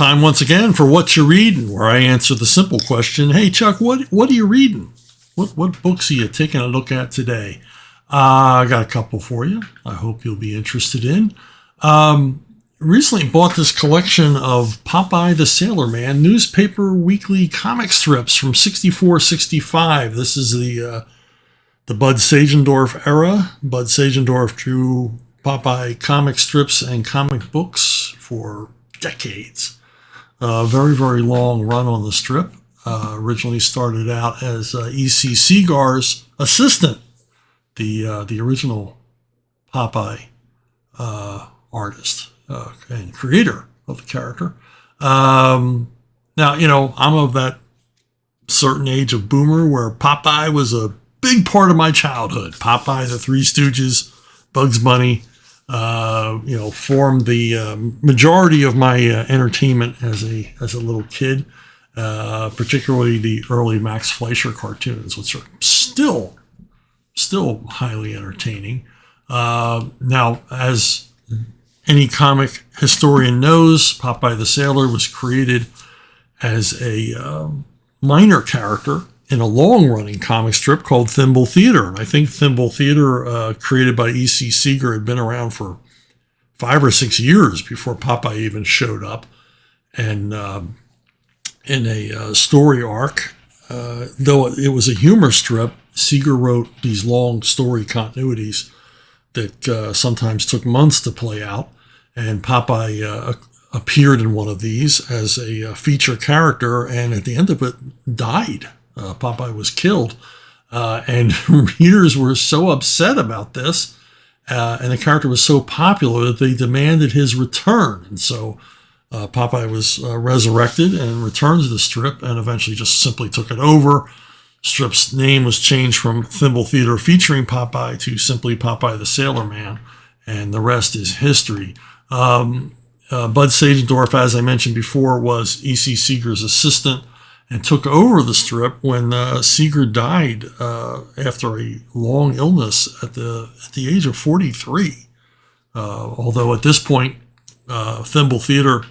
Time once again for Whatcha Readin', where I answer the simple question, hey Chuck, what are you reading? What books are you taking a look at today? I got a couple for you. I hope you'll be interested in. Recently bought this collection of Popeye the Sailor Man newspaper weekly comic strips from 64-65. This is the Bud Sagendorf era. Bud Sagendorf drew Popeye comic strips and comic books for decades. Very, very long run on the strip. Originally started out as E.C. Segar's assistant, the original Popeye artist and creator of the character. Now, I'm of that certain age of boomer where Popeye was a big part of my childhood. Popeye, the Three Stooges, Bugs Bunny, formed the majority of my entertainment as a little kid, particularly the early Max Fleischer cartoons, which are still highly entertaining. Now, as any comic historian knows, Popeye the Sailor was created as a minor character in a long-running comic strip called Thimble Theater. And I think Thimble Theater, created by E.C. Segar, had been around for 5 or 6 years before Popeye even showed up. And in a story arc, though it was a humor strip, Segar wrote these long story continuities that sometimes took months to play out. And Popeye appeared in one of these as a feature character, and at the end of it, died. Popeye was killed, and readers were so upset about this, and the character was so popular that they demanded his return. And so Popeye was resurrected and returned to the strip, and eventually just simply took it over. Strip's name was changed from Thimble Theater featuring Popeye to simply Popeye the Sailor Man, and the rest is history. Bud Sagendorf, as I mentioned before, was E.C. Segar's assistant and took over the strip when Segar died after a long illness at the age of 43. Although at this point, Thimble Theater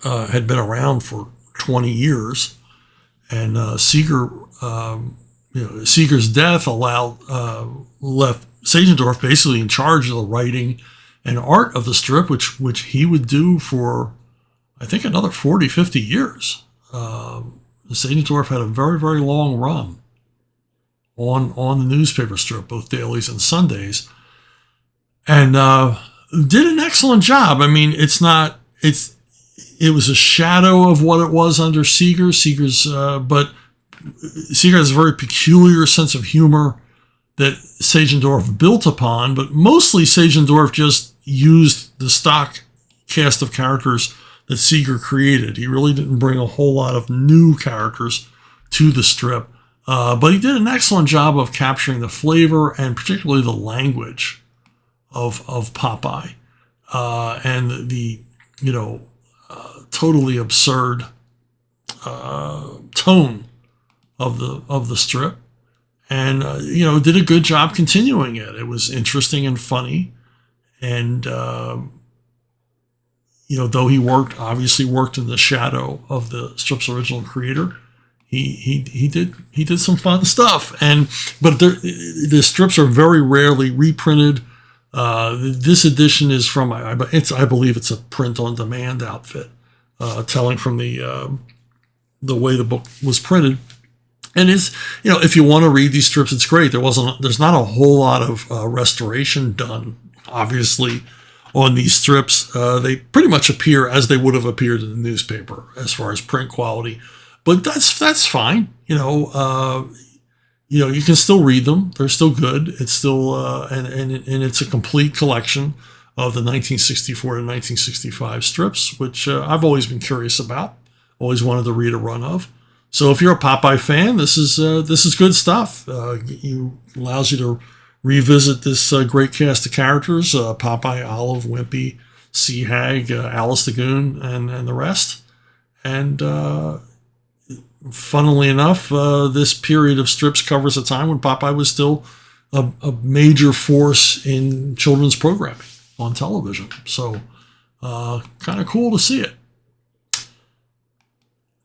had been around for 20 years, and Segar's death left Sagendorf basically in charge of the writing and art of the strip, which he would do for, I think, another 40, 50 years. Sagendorf had a very, very long run on the newspaper strip, both dailies and Sundays, and did an excellent job. I mean, it was a shadow of what it was under Segar. But Segar has a very peculiar sense of humor that Sagendorf built upon, but mostly Sagendorf just used the stock cast of characters that Segar created. He really didn't bring a whole lot of new characters to the strip, but he did an excellent job of capturing the flavor and particularly the language of Popeye, and the totally absurd tone of the strip, and did a good job continuing it. It was interesting and funny, and though he obviously worked in the shadow of the strip's original creator, he did some fun stuff. But the strips are very rarely reprinted. This edition is from I believe it's a print-on-demand outfit, telling from the way the book was printed. And if you want to read these strips, it's great. There's not a whole lot of restoration done, obviously, on these strips. They pretty much appear as they would have appeared in the newspaper as far as print quality, but that's fine. You can still read them. They're still good. It's still and it's a complete collection of the 1964 to 1965 strips, which I've always been curious about. Always wanted to read a run of. So if you're a Popeye fan, this is good stuff. It allows you to revisit this great cast of characters: Popeye, Olive, Wimpy, Sea Hag, Alice the Goon, and the rest. And funnily enough, this period of strips covers a time when Popeye was still a major force in children's programming on television. So kind of cool to see it.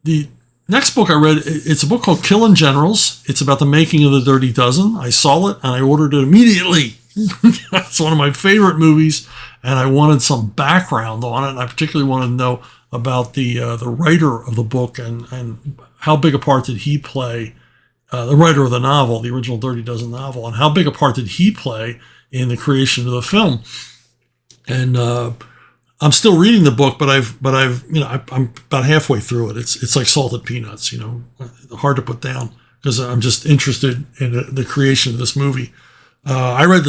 the next book I read, it's a book called Killing Generals. It's about the making of The Dirty Dozen. I saw it and I ordered it immediately. It's one of my favorite movies, and I wanted some background on it. And I particularly wanted to know about the writer of the book and how big a part did he play, the writer of the novel, the original Dirty Dozen novel, and how big a part did he play in the creation of the film. And I'm still reading the book, but I'm about halfway through it. It's like salted peanuts, hard to put down because I'm just interested in the creation of this movie. I read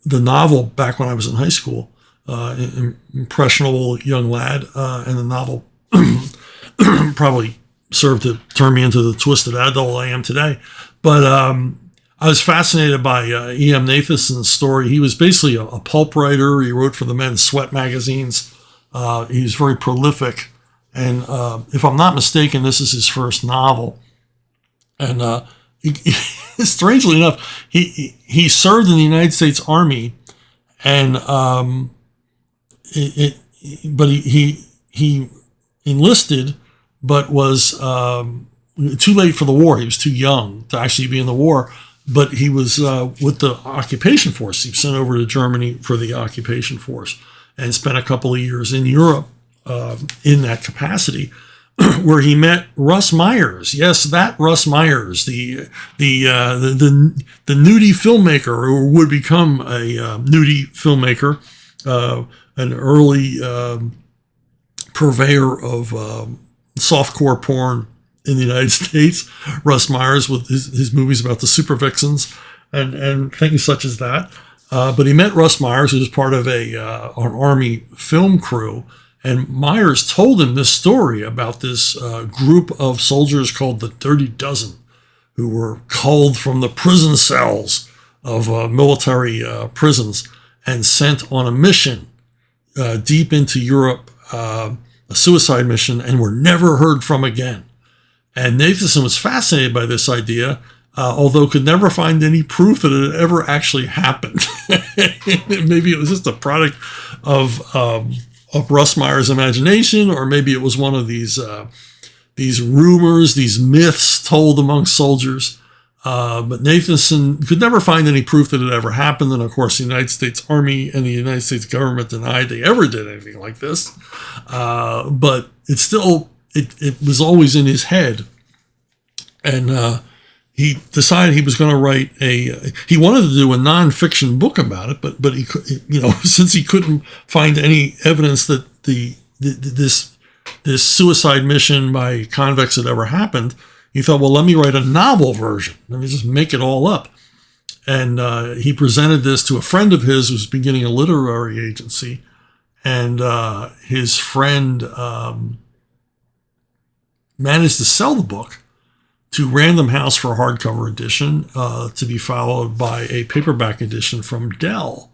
the novel back when I was in high school, impressionable young lad, and the novel probably served to turn me into the twisted adult I am today. But I was fascinated by E.M. Nathanielson's story. He was basically a pulp writer. He wrote for the Men's Sweat magazines. He was very prolific. And if I'm not mistaken, this is his first novel. And strangely enough, he served in the United States Army, and but he enlisted, but was too late for the war. He was too young to actually be in the war. But he was with the occupation force. He was sent over to Germany for the occupation force and spent a couple of years in Europe in that capacity, where he met Russ Myers. Yes, that Russ Myers, the nudie filmmaker who would become a nudie filmmaker, an early purveyor of softcore porn in the United States. Russ Myers with his movies about the super vixens and things such as that. But he met Russ Myers, who was part of an Army film crew. And Myers told him this story about this group of soldiers called the Dirty Dozen, who were culled from the prison cells of military prisons and sent on a mission deep into Europe, a suicide mission, and were never heard from again. And Nathanson was fascinated by this idea, although could never find any proof that it ever actually happened. Maybe it was just a product of Russ Myers' imagination, or maybe it was one of these rumors, these myths told among soldiers. But Nathanson could never find any proof that it ever happened. And of course, the United States Army and the United States government denied they ever did anything like this. But it was always in his head. And he decided he was going to write he wanted to do a nonfiction book about it, but he could, since he couldn't find any evidence that this suicide mission by convicts had ever happened, he thought, well, let me write a novel version. Let me just make it all up. And he presented this to a friend of his who was beginning a literary agency, and his friend managed to sell the book to Random House for a hardcover edition, to be followed by a paperback edition from Dell.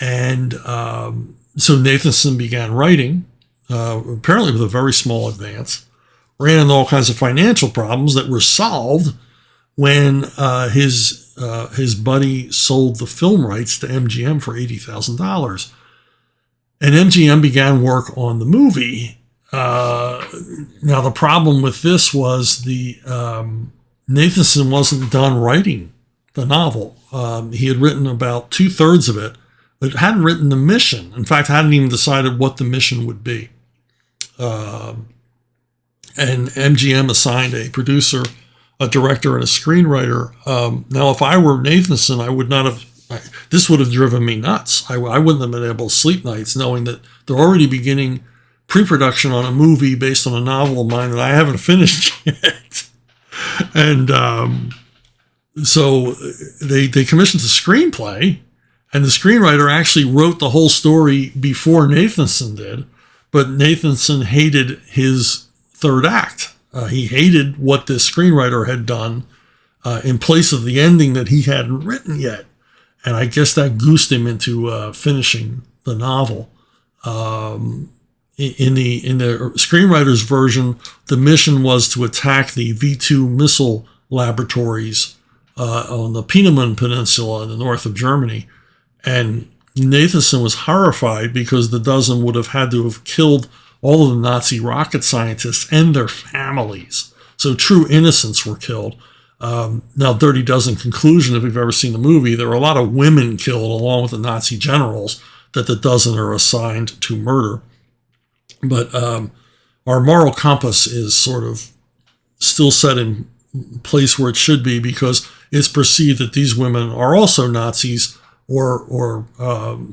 And so Nathanson began writing, apparently with a very small advance, ran into all kinds of financial problems that were solved when his buddy sold the film rights to MGM for $80,000. And MGM began work on the movie. Now the problem with this was Nathanson wasn't done writing the novel. He had written about 2/3 of it, but hadn't written the mission. In fact, hadn't even decided what the mission would be. And MGM assigned a producer, a director, and a screenwriter. Now, if I were Nathanson, I would not have. This would have driven me nuts. I wouldn't have been able to sleep nights knowing that they're already beginning pre-production on a movie based on a novel of mine that I haven't finished yet. And so they commissioned the screenplay, and the screenwriter actually wrote the whole story before Nathanson did, but Nathanson hated his third act. He hated what this screenwriter had done in place of the ending that he hadn't written yet. And I guess that goosed him into finishing the novel. In the screenwriter's version, the mission was to attack the V2 missile laboratories on the Pienemann Peninsula in the north of Germany. And Nathanson was horrified because the dozen would have had to have killed all of the Nazi rocket scientists and their families. So true innocents were killed. Now, Dirty Dozen conclusion, if you've ever seen the movie, there were a lot of women killed along with the Nazi generals that the dozen are assigned to murder. But our moral compass is sort of still set in place where it should be, because it's perceived that these women are also Nazis or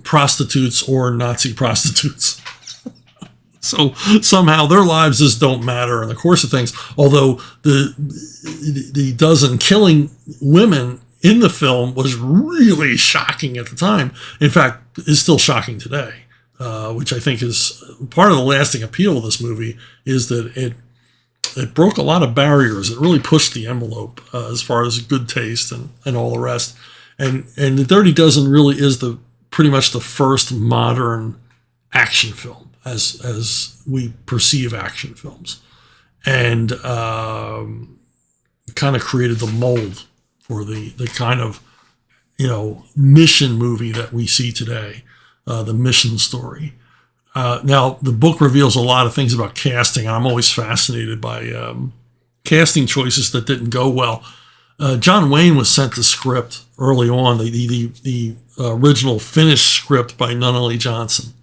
prostitutes or Nazi prostitutes. So somehow their lives just don't matter in the course of things. Although the dozen killing women in the film was really shocking at the time. In fact, is still shocking today, which I think is part of the lasting appeal of this movie, is that it broke a lot of barriers. It really pushed the envelope as far as good taste and all the rest. And The Dirty Dozen really is pretty much the first modern action film as we perceive action films, and kind of created the mold for the kind of mission movie that we see today, the mission story. Now, the book reveals a lot of things about casting. I'm always fascinated by casting choices that didn't go well. John Wayne was sent the script early on, the original finished script by Nunnally Johnson,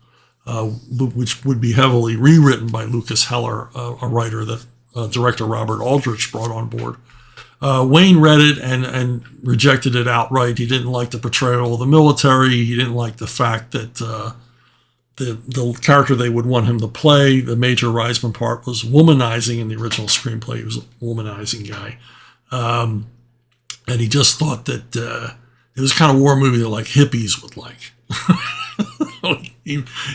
which would be heavily rewritten by Lucas Heller, a writer that director Robert Aldrich brought on board. Wayne read it and rejected it outright. He didn't like the portrayal of the military. He didn't like the fact that the character they would want him to play, the Major Reisman part, was womanizing in the original screenplay. He was a womanizing guy. And he just thought that it was kind of war movie that like hippies would like.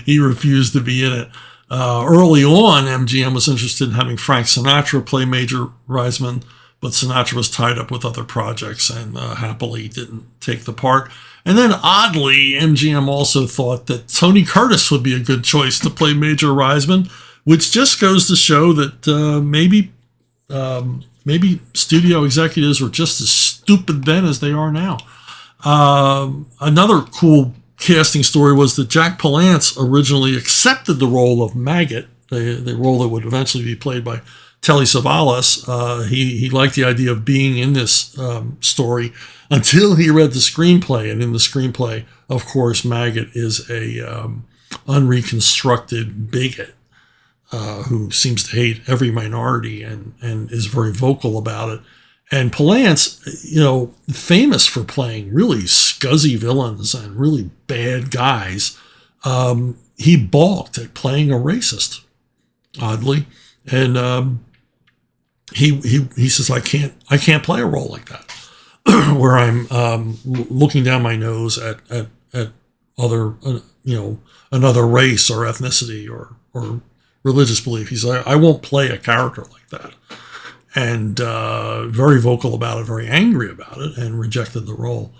He refused to be in it. Early on, MGM was interested in having Frank Sinatra play Major Reisman, but Sinatra was tied up with other projects and happily didn't take the part. And then oddly, MGM also thought that Tony Curtis would be a good choice to play Major Reisman, which just goes to show that maybe studio executives were just as stupid then as they are now. Another cool casting story was that Jack Palance originally accepted the role of Maggot, the role that would eventually be played by Telly Savalas. He liked the idea of being in this story until he read the screenplay. And in the screenplay, of course, Maggot is a unreconstructed bigot who seems to hate every minority and is very vocal about it. And Palance, famous for playing really scuzzy villains and really bad guys, he balked at playing a racist, oddly. And he says, I can't play a role like that, where I'm looking down my nose at other, another race or ethnicity or religious belief. He's like, I won't play a character like that. And very vocal about it, very angry about it, and rejected the role,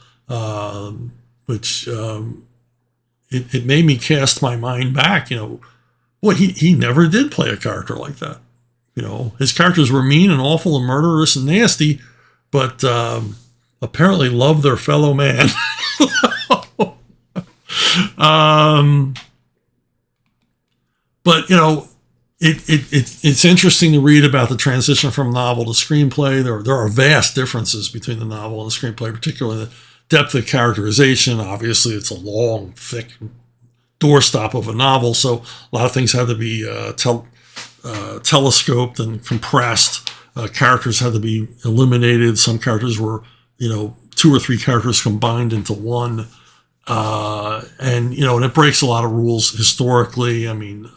which it made me cast my mind back. He never did play a character like that. His characters were mean and awful and murderous and nasty, but apparently loved their fellow man. But it's interesting to read about the transition from novel to screenplay. There are vast differences between the novel and the screenplay, particularly the depth of characterization. Obviously, it's a long, thick doorstop of a novel, so a lot of things had to be telescoped and compressed. Characters had to be eliminated. Some characters were, 2 or 3 characters combined into one. And it breaks a lot of rules historically. I mean,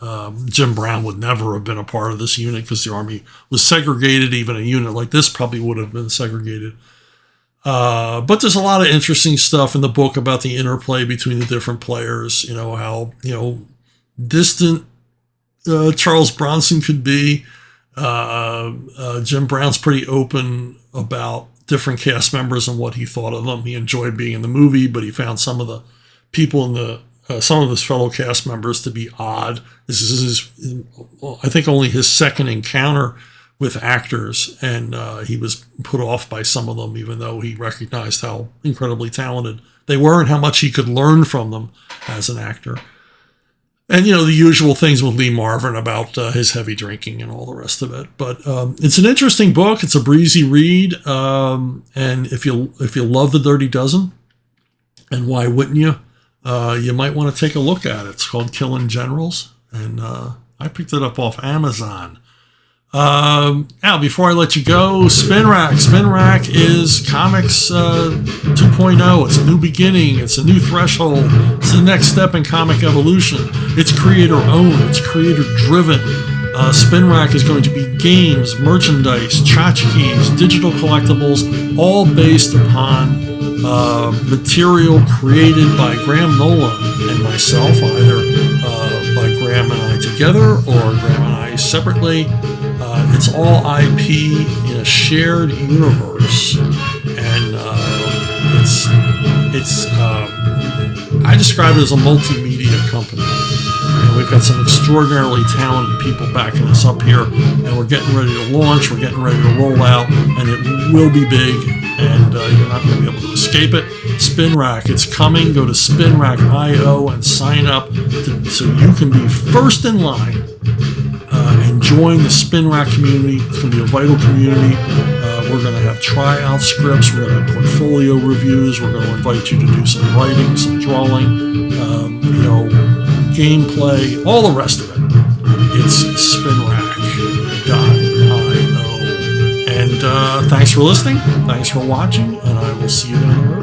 Jim Brown would never have been a part of this unit because the Army was segregated. Even a unit like this probably would have been segregated. But there's a lot of interesting stuff in the book about the interplay between the different players, how, distant Charles Bronson could be. Jim Brown's pretty open about different cast members and what he thought of them. He enjoyed being in the movie, but he found some of the people in some of his fellow cast members to be odd. This is I think only his second encounter with actors, and he was put off by some of them, even though he recognized how incredibly talented they were and how much he could learn from them as an actor. And, the usual things with Lee Marvin about his heavy drinking and all the rest of it. But it's an interesting book. It's a breezy read. And if you love The Dirty Dozen, and why wouldn't you? You might want to take a look at it. It's called Killing Generals. And I picked it up off Amazon. Now, before I let you go, Spin Rack. Spin Rack is comics 2.0. It's a new beginning. It's a new threshold. It's the next step in comic evolution. It's creator-owned. It's creator-driven. Spin Rack is going to be games, merchandise, tchotchkes, digital collectibles, all based upon material created by Graham Nolan and myself, either by Graham and I together or Graham and I separately. It's all IP in a shared universe, and I describe it as a multimedia company. And we've got some extraordinarily talented people backing us up here, and we're getting ready to launch, we're getting ready to roll out, and it will be big, and you're not going to be able to escape it. Spin Rack, it's coming. Go to spinrack.io and sign up so you can be first in line and join the Spin Rack community. It's going to be a vital community. We're going to have tryout scripts. We're going to have portfolio reviews. We're going to invite you to do some writing, some drawing, gameplay, all the rest of it. It's spinrack.io. And thanks for listening. Thanks for watching. And I will see you down the road.